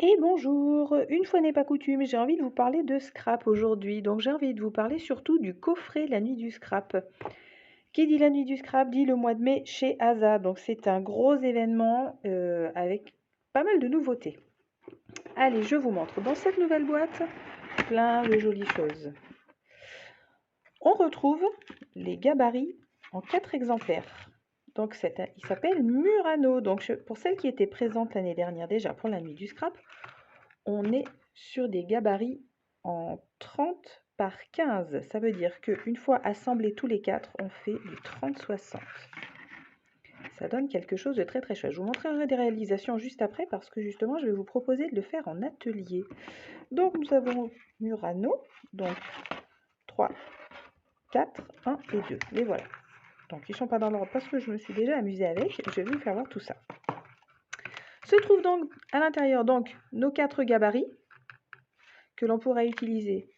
Et bonjour, une fois n'est pas coutume, j'ai envie de vous parler de scrap aujourd'hui. Donc j'ai envie de vous parler surtout du coffret La Nuit du Scrap. Qui dit La Nuit du Scrap dit le mois de mai chez Asa. Donc c'est un gros événement avec pas mal de nouveautés. Allez, je vous montre dans cette nouvelle boîte plein de jolies choses. On retrouve les gabarits en 4 exemplaires. Donc il s'appelle Murano. Donc pour celles qui étaient présentes l'année dernière déjà pour La Nuit du Scrap, on est sur des gabarits en 30 par 15. Ça veut dire qu'une fois assemblés tous les 4, on fait du 30-60. Ça donne quelque chose de très très chouette. Je vous montrerai des réalisations juste après parce que justement je vais vous proposer de le faire en atelier. Donc nous avons Murano, donc 3, 4, 1 et 2. Les voilà. Donc ils ne sont pas dans l'ordre parce que je me suis déjà amusée avec. Je vais vous faire voir tout ça. Se trouvent donc à l'intérieur donc nos 4 gabarits que l'on pourra utiliser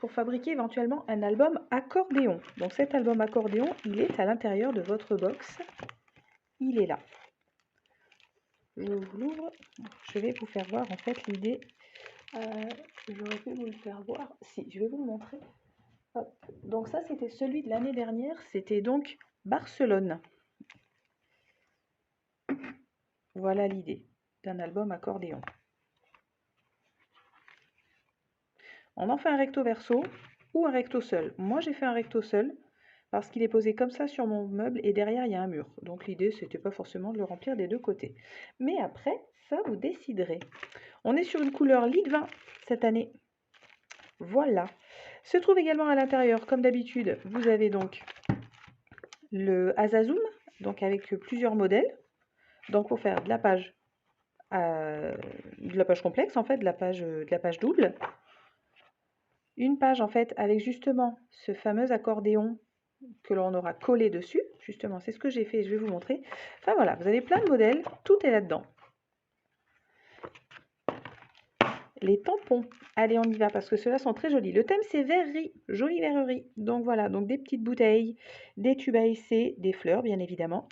pour fabriquer éventuellement un album accordéon. Donc cet album accordéon, il est à l'intérieur de votre box. Il est là. Je vous l'ouvre. Je vais vous faire voir en fait l'idée. J'aurais pu vous le faire voir. Si, je vais vous le montrer. Hop. Donc ça, c'était celui de l'année dernière. C'était donc Barcelone. Voilà l'idée d'un album accordéon. On en fait un recto verso ou un recto seul. Moi, j'ai fait un recto seul parce qu'il est posé comme ça sur mon meuble et derrière, il y a un mur. Donc l'idée, c'était pas forcément de le remplir des deux côtés. Mais après, ça, vous déciderez. On est sur une couleur lit 20 cette année. Voilà. Se trouve également à l'intérieur, comme d'habitude, vous avez donc le Azazoom, donc avec plusieurs modèles. Donc pour faire de la page complexe, en fait, de la page double. Une page en fait avec justement ce fameux accordéon que l'on aura collé dessus. Justement, c'est ce que j'ai fait, je vais vous montrer. Enfin voilà, vous avez plein de modèles, tout est là-dedans. Les tampons, allez on y va parce que ceux-là sont très jolis. Le thème c'est verrerie, jolie verrerie. Donc voilà, donc des petites bouteilles, des tubes à essai, des fleurs bien évidemment.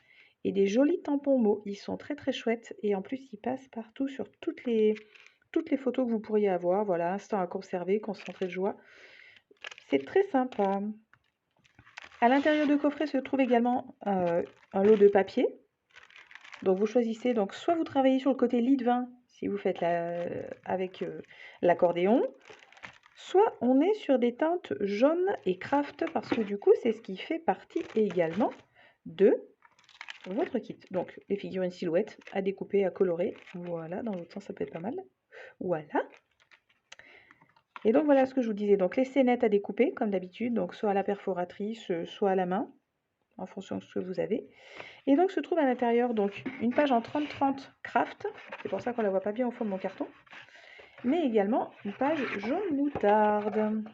Et des jolis tampons mots, ils sont très très chouettes. Et en plus ils passent partout sur toutes les photos que vous pourriez avoir. Voilà, instant à conserver, concentré de joie. C'est très sympa. À l'intérieur du coffret se trouve également un lot de papier. Donc vous choisissez, donc soit vous travaillez sur le côté lit de vin, si vous faites avec l'accordéon, soit on est sur des teintes jaunes et craft, parce que du coup c'est ce qui fait partie également de votre kit. Donc les figurines silhouettes à découper, à colorer, voilà, dans l'autre sens ça peut être pas mal, voilà. Et donc voilà ce que je vous disais, donc les scénettes à découper comme d'habitude, donc soit à la perforatrice, soit à la main, en fonction de ce que vous avez. Et donc se trouve à l'intérieur donc une page en 30-30 craft, c'est pour ça qu'on la voit pas bien au fond de mon carton, mais également une page jaune moutarde.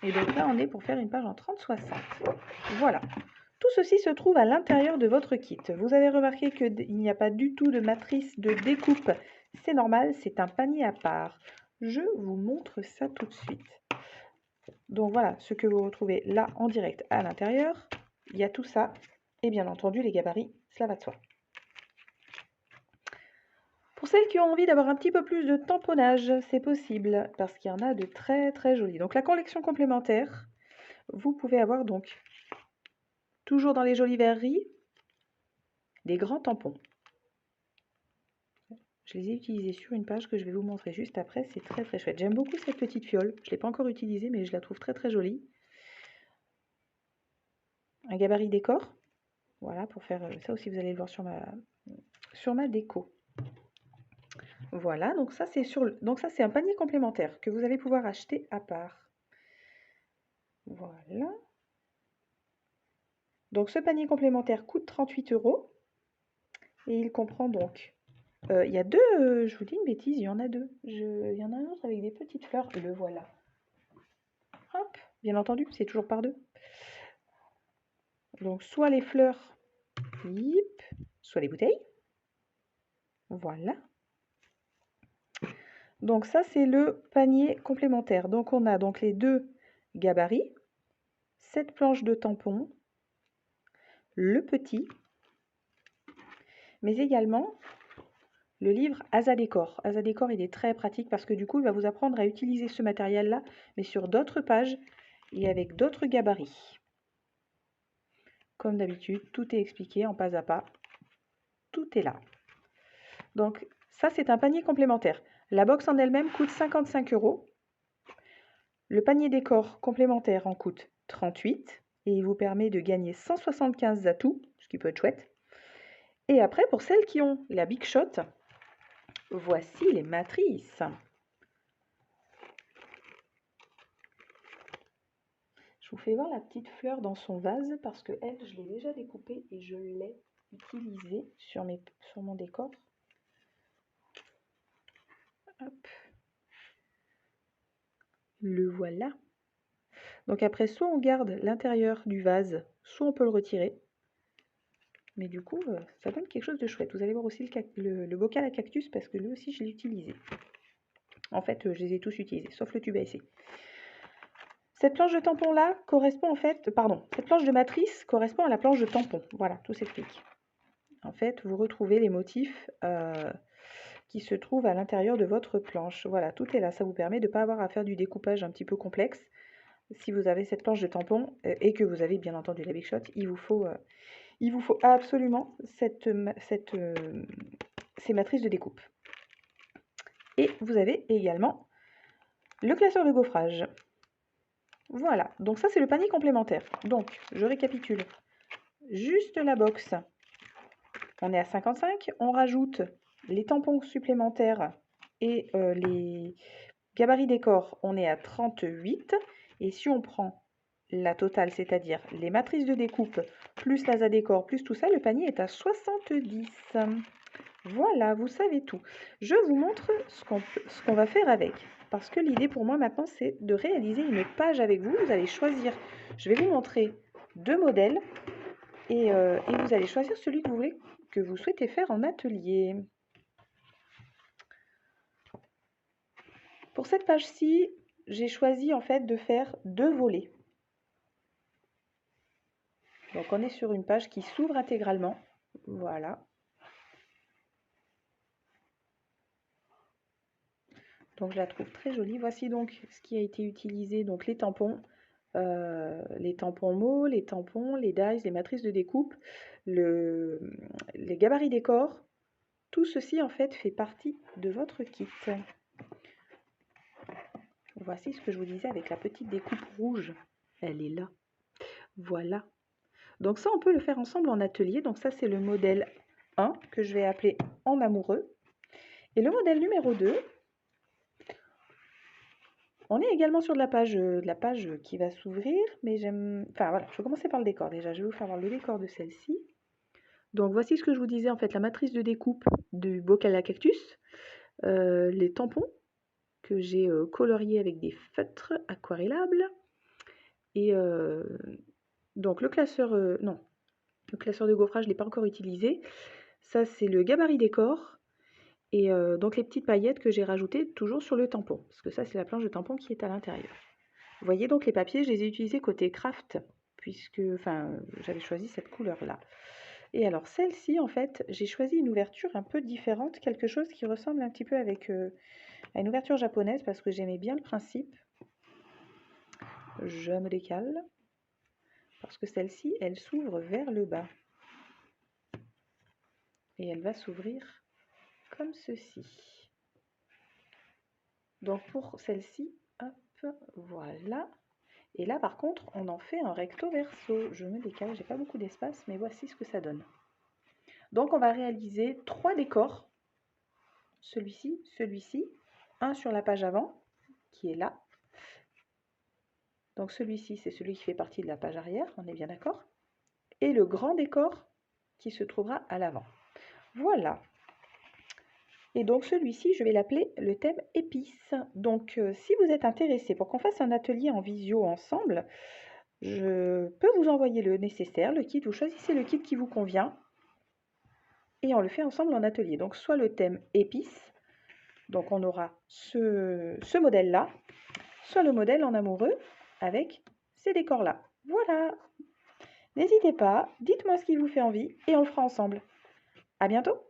Et donc là on est pour faire une page en 30-60. Voilà. Tout ceci se trouve à l'intérieur de votre kit. Vous avez remarqué qu'il n'y a pas du tout de matrice de découpe. C'est normal, c'est un panier à part. Je vous montre ça tout de suite. Donc voilà ce que vous retrouvez là en direct à l'intérieur. Il y a tout ça et bien entendu les gabarits, cela va de soi. Pour celles qui ont envie d'avoir un petit peu plus de tamponnage, c'est possible parce qu'il y en a de très très jolis. Donc la collection complémentaire, vous pouvez avoir donc toujours dans les jolies verreries des grands tampons. Je les ai utilisés sur une page que je vais vous montrer juste après, c'est très très chouette. J'aime beaucoup cette petite fiole, je ne l'ai pas encore utilisée mais je la trouve très très jolie. Un gabarit décor, voilà pour faire ça aussi vous allez le voir sur ma déco. Voilà, donc ça c'est un panier complémentaire que vous allez pouvoir acheter à part. Voilà. Donc ce panier complémentaire coûte 38 € et il comprend donc, il y a deux, je vous dis une bêtise, il y en a deux. Il y en a un autre avec des petites fleurs, et le voilà. Hop, bien entendu, c'est toujours par deux. Donc soit les fleurs, hip, soit les bouteilles. Voilà. Donc ça c'est le panier complémentaire. Donc on a donc les deux gabarits, 7 planches de tampons, le petit, mais également le livre Asa Décor. Asa Décor, il est très pratique parce que du coup, il va vous apprendre à utiliser ce matériel-là, mais sur d'autres pages et avec d'autres gabarits. Comme d'habitude, tout est expliqué en pas à pas. Tout est là. Donc, ça, c'est un panier complémentaire. La box en elle-même coûte 55 €. Le panier décor complémentaire en coûte 38 et il vous permet de gagner 175 atouts, ce qui peut être chouette. Et après, pour celles qui ont la Big Shot, voici les matrices. Je vous fais voir la petite fleur dans son vase parce que elle, je l'ai déjà découpée et je l'ai utilisée sur mon décor. Hop. Le voilà. Donc après, soit on garde l'intérieur du vase, soit on peut le retirer. Mais du coup, ça donne quelque chose de chouette. Vous allez voir aussi le bocal à cactus parce que lui aussi, je l'ai utilisé. En fait, je les ai tous utilisés, sauf le tube à essai. Cette planche de tampon là correspond en fait, cette planche de matrice correspond à la planche de tampon. Voilà, tout s'explique. En fait, vous retrouvez les motifs qui se trouvent à l'intérieur de votre planche. Voilà, tout est là. Ça vous permet de ne pas avoir à faire du découpage un petit peu complexe. Si vous avez cette planche de tampon et que vous avez bien entendu la Big Shot, il vous faut absolument ces matrices de découpe. Et vous avez également le classeur de gaufrage. Voilà, donc ça c'est le panier complémentaire. Donc, je récapitule. Juste la box, on est à 55. On rajoute les tampons supplémentaires et les gabarits décor, on est à 38. Et si on prend la totale, c'est-à-dire les matrices de découpe, plus l'Asa Décor, plus tout ça, le panier est à 70. Voilà, vous savez tout. Je vous montre ce qu'on va faire avec. Parce que l'idée pour moi maintenant, c'est de réaliser une page avec vous. Vous allez choisir, je vais vous montrer 2 modèles. Et vous allez choisir celui que vous souhaitez faire en atelier. Pour cette page-ci, j'ai choisi en fait de faire 2 volets. Donc on est sur une page qui s'ouvre intégralement. Voilà. Donc je la trouve très jolie. Voici donc ce qui a été utilisé, donc les tampons mots, les tampons, les dies, les matrices de découpe, les gabarits décor. Tout ceci en fait fait partie de votre kit. Voici ce que je vous disais avec la petite découpe rouge. Elle est là. Voilà. Donc ça, on peut le faire ensemble en atelier. Donc ça, c'est le modèle 1 que je vais appeler en amoureux. Et le modèle numéro 2, on est également sur de la page qui va s'ouvrir. Mais j'aime... Enfin voilà, je vais commencer par le décor déjà. Je vais vous faire voir le décor de celle-ci. Donc voici ce que je vous disais, en fait, la matrice de découpe du bocal à cactus. Les tampons que j'ai coloriés avec des feutres aquarellables. Et donc le classeur, le classeur de gaufrage, je ne l'ai pas encore utilisé. Ça, c'est le gabarit décor. Et donc les petites paillettes que j'ai rajoutées toujours sur le tampon. Parce que ça, c'est la planche de tampon qui est à l'intérieur. Vous voyez donc les papiers, je les ai utilisés côté craft. Puisque, j'avais choisi cette couleur-là. Et alors celle-ci, en fait, j'ai choisi une ouverture un peu différente. Quelque chose qui ressemble un petit peu à une ouverture japonaise. Parce que j'aimais bien le principe. Je me décale. Parce que celle-ci, elle s'ouvre vers le bas. Et elle va s'ouvrir comme ceci. Donc pour celle-ci, hop, voilà. Et là par contre, on en fait un recto verso. Je me décale, j'ai pas beaucoup d'espace, mais voici ce que ça donne. Donc on va réaliser 3 décors. Celui-ci, un sur la page avant, qui est là. Donc celui-ci, c'est celui qui fait partie de la page arrière, on est bien d'accord. Et le grand décor qui se trouvera à l'avant. Voilà. Et donc celui-ci, je vais l'appeler le thème épices. Donc si vous êtes intéressé pour qu'on fasse un atelier en visio ensemble, je peux vous envoyer le nécessaire, le kit. Vous choisissez le kit qui vous convient et on le fait ensemble en atelier. Donc soit le thème épices, donc on aura ce modèle-là, soit le modèle en amoureux avec ces décors-là. Voilà. N'hésitez pas, dites-moi ce qui vous fait envie et on le fera ensemble. À bientôt!